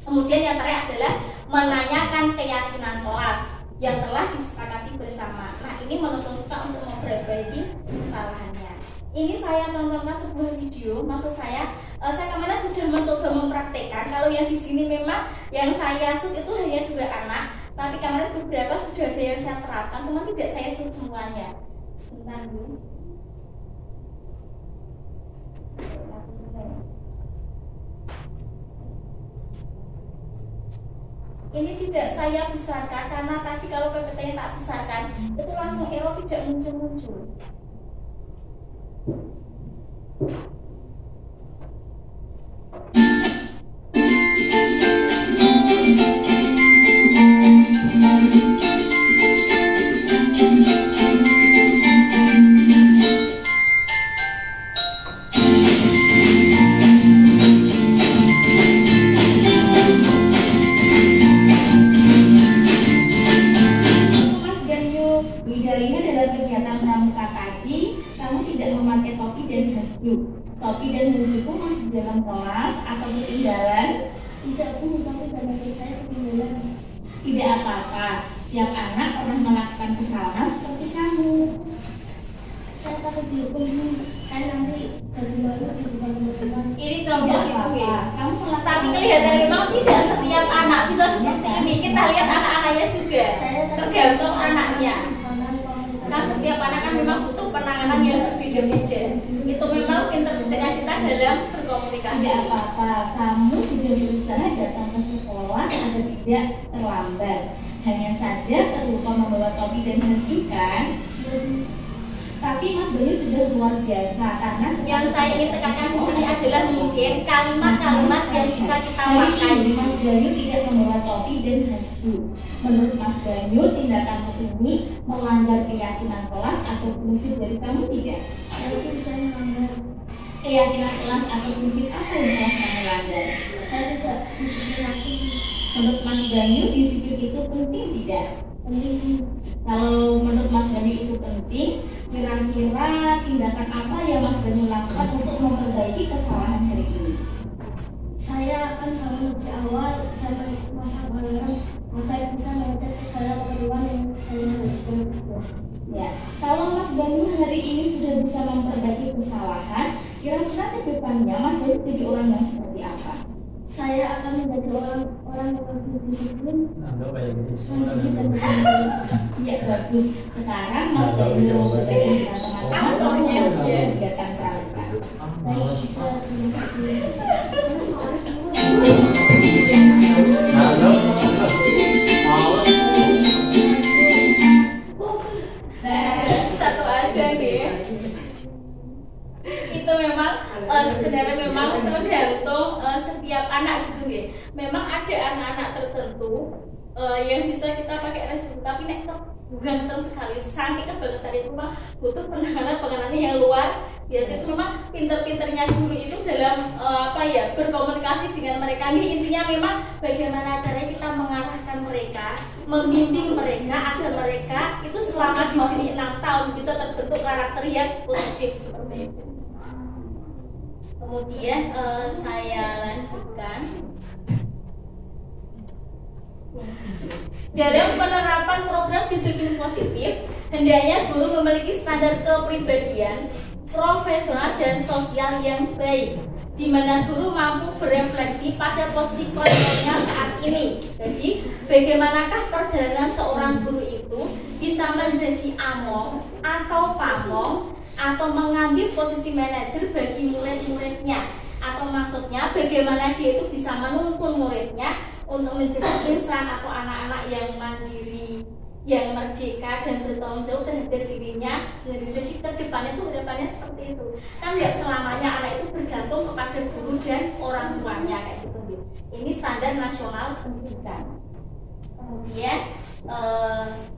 S5: Kemudian yang terakhir adalah menanyakan keyakinan kelas yang telah disepakati bersama. Nah ini menuntut siswa untuk memperbaiki kesalahannya. Ini saya tontonkan sebuah video, maksud saya kemarin sudah mencoba mempraktekkan. Kalau yang di sini memang yang saya shoot itu hanya 2 anak, tapi kemarin beberapa sudah ada yang saya terapkan, cuma tidak saya shoot semuanya. Sebentar Bu. Ini tidak saya besarkan karena tadi kalau PPT-nya tak besarkan itu langsung error tidak muncul-muncul.
S4: Topi dan bajuku masih dalam kelas atau ketinggalan?
S1: Tidak Bu, tapi baju saya ketinggalan.
S4: Tidak apa-apa, setiap anak pernah melakukan kesalahan seperti kamu.
S1: Saya takut dihukum Bu, kan nanti baju baru dibuka teman-teman.
S5: Ini contoh gitu ya.
S4: Kamu
S5: Tapi kelihatan memang tidak setiap anak bisa seperti ini. Kita lihat anak-anaknya juga, tergantung anaknya. Nah setiap anak kan memang butuh penanganan yang berbeda-beda. Itu memang pinter-pinternya kita dalam berkomunikasi.
S4: Tidak apa-apa, kamu sudah berusaha datang ke sekolah agar tidak terlambat. Hanya saja terlupa membawa topi dan jas kan? Tapi Mas Bayu sudah luar biasa karena
S5: yang saya ingin tekankan di sini adalah mungkin kalimat-kalimat yang bisa kita pakai.
S4: Mas Bayu tidak membawa topi dan hasbu. Menurut Mas Bayu, tindakanmu ini melanggar keyakinan kelas atau prinsip dari kamu tidak?
S1: Saya itu bisa melanggar.
S4: Keyakinan kelas atau prinsip apa yang telah kamu langgar?
S1: Saya tidak diskriminasi.
S4: Menurut Mas Bayu, disiplin itu penting tidak?
S1: Penting.
S4: Kalau menurut Mas Bayu itu penting, kira-kira tindakan apa yang Mas Bayu lakukan untuk memperbaiki kesalahan hari ini?
S1: Saya akan bangun lebih awal dan masak bareng agar bisa mengecek segala keperluan yang saya harus lakukan.
S4: Ya, kalau Mas Bayu hari ini sudah bisa memperbaiki kesalahan, kira-kira ke depannya Mas Bayu jadi orang yang seperti apa?
S1: Saya akan menjadi orang yang lebih disiplin.
S4: Ya bagus. Sekarang Mas Bayu berbagi dengan teman-teman kegiatan pramuka.
S5: Satu aja nih. Itu memang sebenarnya memang tergantung setiap anak gitu ya. Memang ada anak-anak tertentu yang bisa kita pakai resiko, tapi nek ganteng sekali, saking kebangetan itu memang butuh penanganan yang luar biasa. Itu memang pinter-pinternya guru itu dalam berkomunikasi dengan mereka. Ini intinya memang bagaimana caranya kita mengarahkan mereka, membimbing mereka agar mereka itu selama di sini 6 tahun bisa terbentuk karakter yang positif seperti itu. Kemudian saya lanjutkan. Dalam penerapan program disiplin positif, hendaknya guru memiliki standar kepribadian, profesional dan sosial yang baik, di mana guru mampu berefleksi pada posisi kontennya saat ini. Jadi, bagaimanakah perjalanan seorang guru itu bisa menjadi among atau pamong atau mengambil posisi manajer bagi murid-muridnya, atau maksudnya bagaimana dia itu bisa menuntun muridnya untuk menjadi insan atau anak-anak yang mandiri, yang merdeka dan bertanggung jawab terhadap dirinya sendiri. Jadi kedepannya itu harapannya seperti itu. Kan nggak selamanya anak itu bergantung kepada guru dan orang tuanya kayak gitu. Ini standar nasional pendidikan. Kemudian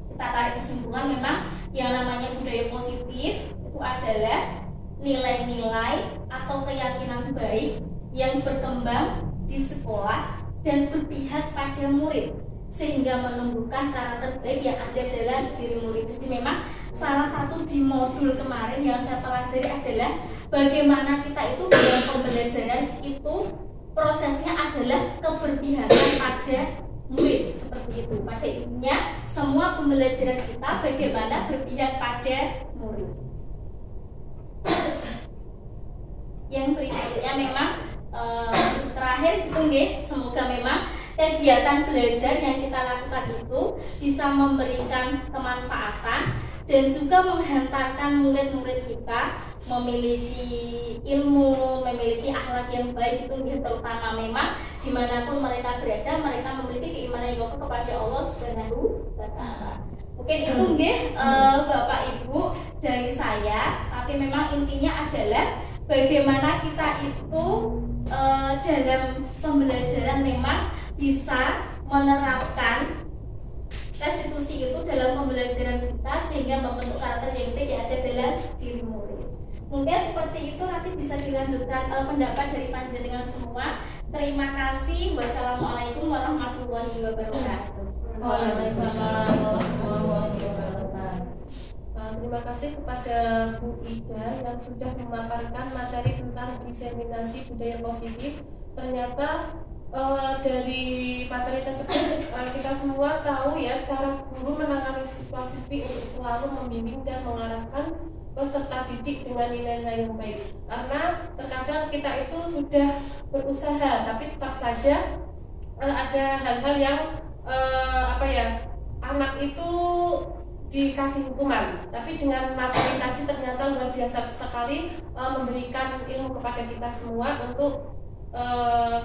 S5: kita tarik kesimpulan, memang yang namanya budaya positif itu adalah nilai-nilai atau keyakinan baik yang berkembang di sekolah dan berpihak pada murid, sehingga menumbuhkan karakter baik yang ada dalam diri murid. Jadi memang salah satu di modul kemarin yang saya pelajari adalah bagaimana kita itu dalam pembelajaran itu prosesnya adalah keberpihakan pada murid, seperti itu. Pada intinya semua pembelajaran kita bagaimana berpihak pada murid. Yang berikutnya memang terakhir gitu nggih, semoga memang kegiatan belajar yang kita lakukan itu bisa memberikan kemanfaatan dan juga menghantarkan murid-murid kita memiliki ilmu, memiliki akhlak yang baik itu nggih, terutama memang dimanapun mereka berada, mereka memiliki keimanan yang kokoh kepada Allah Subhanahu wa Ta'ala. Mungkin itu nggih Bapak Ibu dari saya, tapi memang intinya adalah bagaimana kita itu dalam pembelajaran memang bisa menerapkan restitusi itu dalam pembelajaran kita sehingga membentuk karakter yang baik yang ada dalam diri murid. Mungkin seperti itu, nanti bisa dilanjutkan pendapat dari panjenengan semua. Terima kasih. Wassalamualaikum warahmatullahi wabarakatuh.
S3: Waalaikumsalam warahmatullahi wabarakatuh.
S2: Terima kasih kepada Bu Ida yang sudah memaparkan materi tentang diseminasi budaya positif. Ternyata dari materi tersebut kita semua tahu ya cara guru menangani siswa-siswi untuk selalu membimbing dan mengarahkan peserta didik dengan nilai-nilai yang baik. Karena terkadang kita itu sudah berusaha tapi tetap saja ada hal-hal yang anak itu dikasih hukuman, tapi dengan materi tadi ternyata luar biasa sekali memberikan ilmu kepada kita semua untuk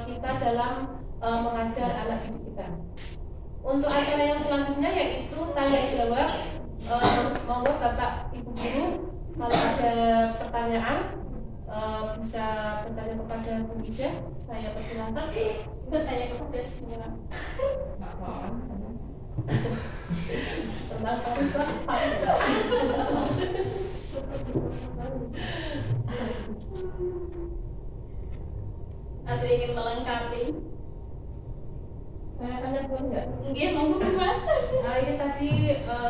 S2: kita dalam mengajar anak didik kita. Untuk acara yang selanjutnya yaitu tanya jawab, monggo Bapak Ibu Guru kalau ada pertanyaan bisa bertanya kepada Bu Ida. Saya persilakan
S5: Bertanya kepada semua.
S2: Tenang kamu Bapak.
S5: Atau ingin melengkapi?
S2: Saya tanya boleh nggak?
S5: Nggih, monggo Pak.
S2: Ini tadi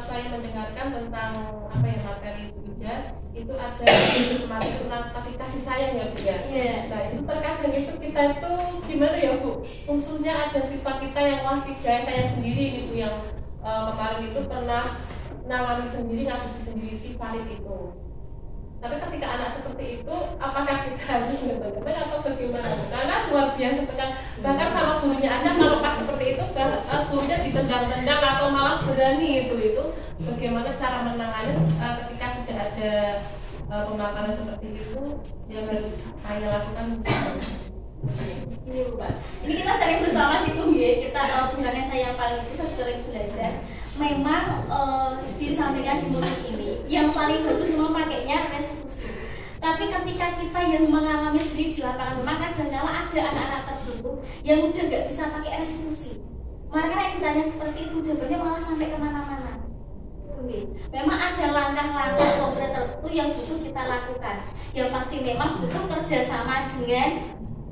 S2: saya mendengarkan tentang materi Bu Ida, itu ada materi tentang tadi kasih sayang ya Bu ya.
S5: Iya.
S2: Nah itu terkadang itu kita itu gimana ya Bu? Khususnya ada siswa kita yang kelas 3, saya sendiri ini Bu yang kemarin itu pernah nangani sendiri, ngaji sendiri si valid itu. Tapi ketika anak seperti itu, apakah kita harus ngebantuin atau bagaimana? Karena luar biasa sekali. Bahkan sama gurunya Anda kalau pas seperti itu, gurunya ditendang-tendang atau malah berani itu bagaimana cara menangani ketika sudah ada pemaparan seperti itu yang harus saya lakukan.
S5: Ini Pak. Ini kita sering bersama gitu ya. Kita bilangnya saya paling itu saya sering belajar. Memang disampaikan di murid ini yang paling bagus memang pakainya restitusi. Tapi ketika kita yang mengalami sendiri di lapangan, memang kadang-kala ada anak-anak tertentu yang udah nggak bisa pakai restitusi. Makanya ditanya seperti itu, jawabannya malah sampai kemana-mana. Memang ada langkah-langkah konkret tertentu yang butuh kita lakukan. Yang pasti memang butuh kerjasama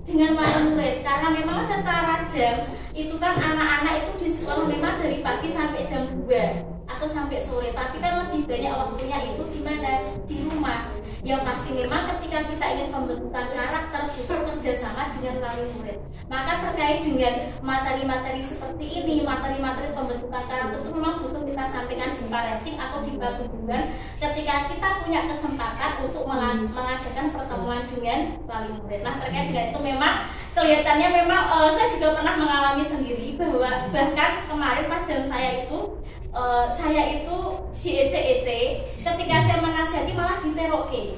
S5: dengan para murid, karena memang secara jam itu kan anak-anak itu di sekolah memang dari pagi sampai jam 2 atau sampai sore, tapi kan lebih banyak waktunya itu di mana? Di rumah. Yang pasti memang ketika kita ingin pembentukan karakter butuh kerjasama dengan wali murid. Maka terkait dengan materi-materi seperti ini, materi-materi pembentukan karakter itu memang butuh kita sampaikan di parenting atau di paguyuban ketika kita punya kesempatan untuk mengadakan pertemuan dengan wali murid. Nah, terkait dengan itu memang kelihatannya memang saya juga pernah mengalami sendiri bahwa bahkan kemarin pajang saya itu diece-ece ketika saya menasihati malah diteroke.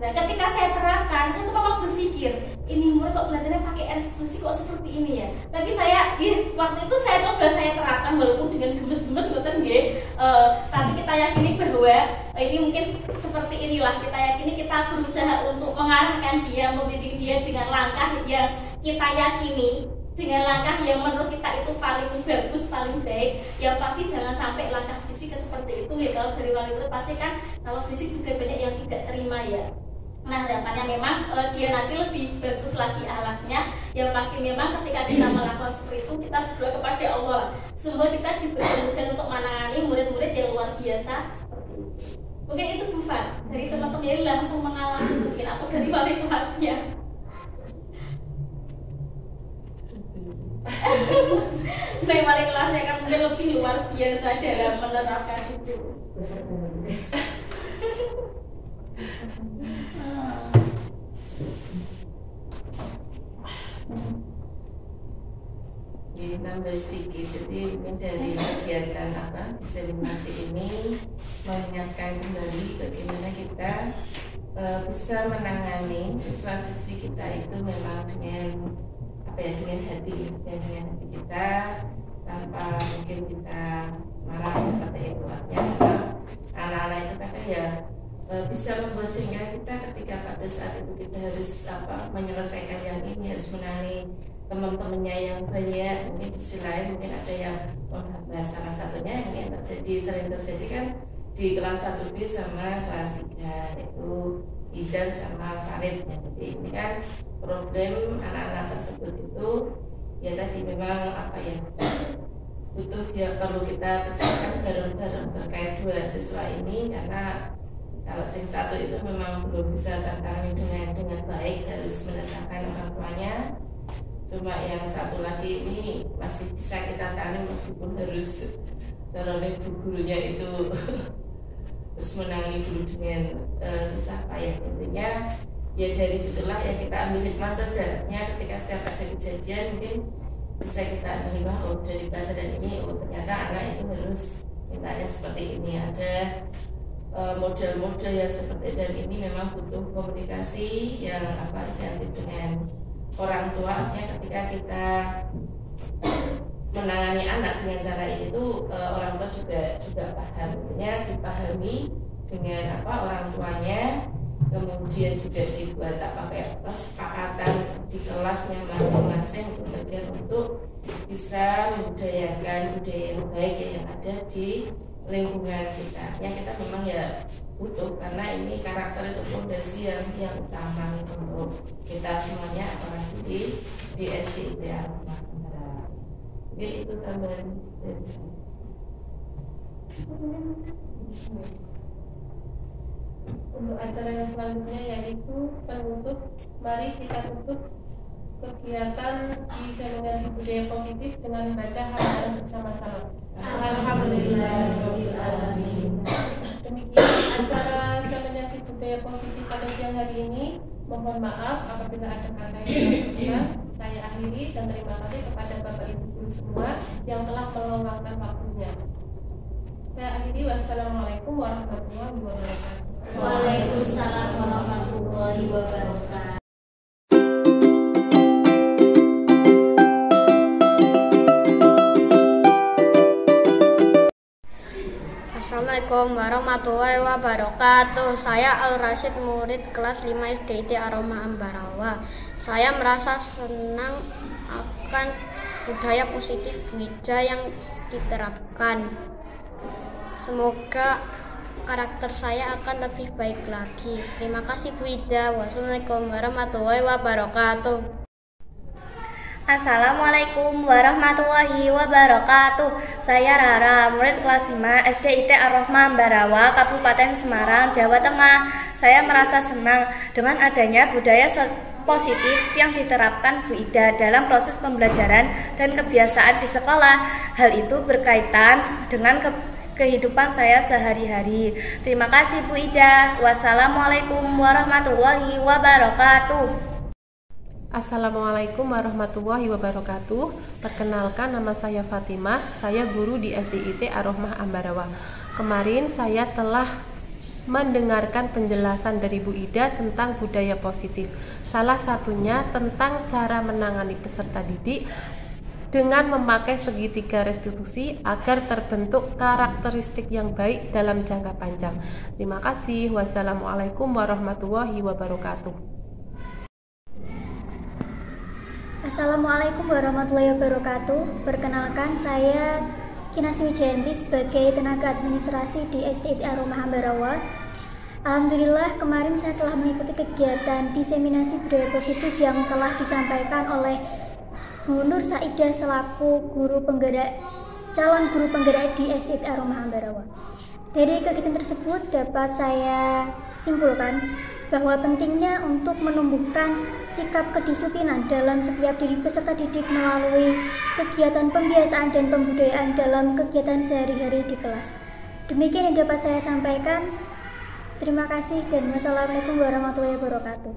S5: Nah, ketika saya terapkan, saya tuh memang berpikir ini murid kok kelihatannya pakai restitusi kok seperti ini ya. Tapi waktu itu saya coba saya terapkan walaupun dengan gemes-gemes ngoten nggih. Tapi kita yakini bahwa ini mungkin seperti inilah, kita yakini kita berusaha untuk mengarahkan dia, membimbing dia dengan langkah yang kita yakini, dengan langkah yang menurut kita itu paling bagus, paling baik. Yang pasti jangan sampai langkah fisik seperti itu ya. Kalau dari wali murid pasti kan kalau fisik juga banyak yang tidak terima ya. Nah, harapannya memang dia nanti lebih bagus lagi akhlaknya. Yang pasti memang ketika kita melakukan seperti itu, kita berdoa kepada Allah semoga kita diberikan untuk menangani murid-murid yang luar biasa seperti itu. Mungkin itu Bu Fat, dari teman-teman yang langsung mengalami mungkin atau dari wali kelasnya. Wali kelasnya kan mungkin lebih luar biasa dalam menerapkan itu.
S3: Nambah sedikit, jadi mungkin dari kegiatan diseminasi ini mengingatkan kembali bagaimana kita bisa menangani siswa-siswi kita itu memang dengan hati kita, tanpa mungkin kita marah seperti itu. Artinya anak-anak itu kadang ya bisa membuat sehingga kita ketika pada saat itu kita harus menyelesaikan yang ini, harus menangani teman-temannya yang banyak. Mungkin di sisi lain mungkin ada yang menghambat. Salah satunya yang sering terjadi kan di kelas 1B sama kelas 3, yaitu Izan sama Farid. Jadi ini kan problem anak-anak tersebut itu ya tadi memang butuh ya perlu kita pecahkan bareng-bareng terkait dua siswa ini, karena kalau sing satu itu memang belum bisa tertangani dengan baik, harus menetapkan orang tuanya. Cuma yang satu lagi ini masih bisa kita tangani meskipun harus calon gurunya itu terus menangani dulu dengan susah payah. Intinya ya dari situlah ya kita ambil hikmah sejarahnya ketika setiap ada kejadian mungkin bisa kita ambil hikmah, dari kejadian ini ternyata anak itu harus mintanya seperti ini. Ada model-model yang seperti dan ini memang butuh komunikasi yang inisiatif dengan orang tua. Artinya ketika kita menangani anak dengan cara ini tuh orang tua juga paham, artinya dipahami dengan orang tuanya, kemudian juga dibuat kesepakatan di kelasnya masing-masing untuk bisa membudayakan budaya yang baik yang ada di lingkungan kita. Yang kita memang ya butuh, karena ini karakter itu fondasi yang utama untuk kita semuanya, apalagi di SDIT Aroma. Mungkin itu tambahan dari saya.
S2: Untuk acara yang selanjutnya yaitu penutup, mari kita tutup kegiatan diseminasi budaya positif dengan membaca hafalan bersama-sama. Alhamdulillahirabbil alamin. Demikian acara diseminasi budaya positif pada siang hari ini. Mohon maaf apabila ada kata yang kurang. Saya akhiri dan terima kasih kepada Bapak Ibu guru semua yang telah meluangkan waktunya. Saya akhiri. Wassalamualaikum warahmatullahi wabarakatuh.
S5: Waalaikumsalam warahmatullahi wabarakatuh.
S6: Assalamualaikum warahmatullahi wabarakatuh. Saya Al Rasid, murid kelas 5 SDIT Aroma Ambarawa. Saya merasa senang akan budaya positif Bu Ida yang diterapkan. Semoga karakter saya akan lebih baik lagi. Terima kasih Bu Ida. Wassalamualaikum warahmatullahi wabarakatuh.
S7: Assalamualaikum warahmatullahi wabarakatuh. Saya Rara, murid kelas 5 SDIT Ar-Rahmah Ambarawa, Kabupaten Semarang, Jawa Tengah. Saya merasa senang dengan adanya budaya positif yang diterapkan Bu Ida dalam proses pembelajaran dan kebiasaan di sekolah. Hal itu berkaitan dengan kehidupan saya sehari-hari. Terima kasih Bu Ida. Wassalamualaikum warahmatullahi wabarakatuh.
S2: Assalamualaikum warahmatullahi wabarakatuh. Perkenalkan, nama saya Fatimah. Saya guru di SDIT Ar-Rahmah Ambarawa. Kemarin saya telah mendengarkan penjelasan dari Bu Ida tentang budaya positif. Salah satunya tentang cara menangani peserta didik dengan memakai segitiga restitusi agar terbentuk karakteristik yang baik dalam jangka panjang. Terima kasih. Wassalamualaikum warahmatullahi wabarakatuh.
S8: Assalamualaikum warahmatullahi wabarakatuh. Perkenalkan, saya Kinasi Wijayanti sebagai tenaga administrasi di SDIT Ar-Rahmah Ambarawa. Alhamdulillah, kemarin saya telah mengikuti kegiatan diseminasi budaya positif yang telah disampaikan oleh Bu Nur Saidah selaku calon guru penggerak di SDIT Ar-Rahmah Ambarawa. Dari kegiatan tersebut dapat saya simpulkan bahwa pentingnya untuk menumbuhkan sikap kedisiplinan dalam setiap diri peserta didik melalui kegiatan pembiasaan dan pembudayaan dalam kegiatan sehari-hari di kelas. Demikian yang dapat saya sampaikan. Terima kasih dan wassalamualaikum warahmatullahi wabarakatuh.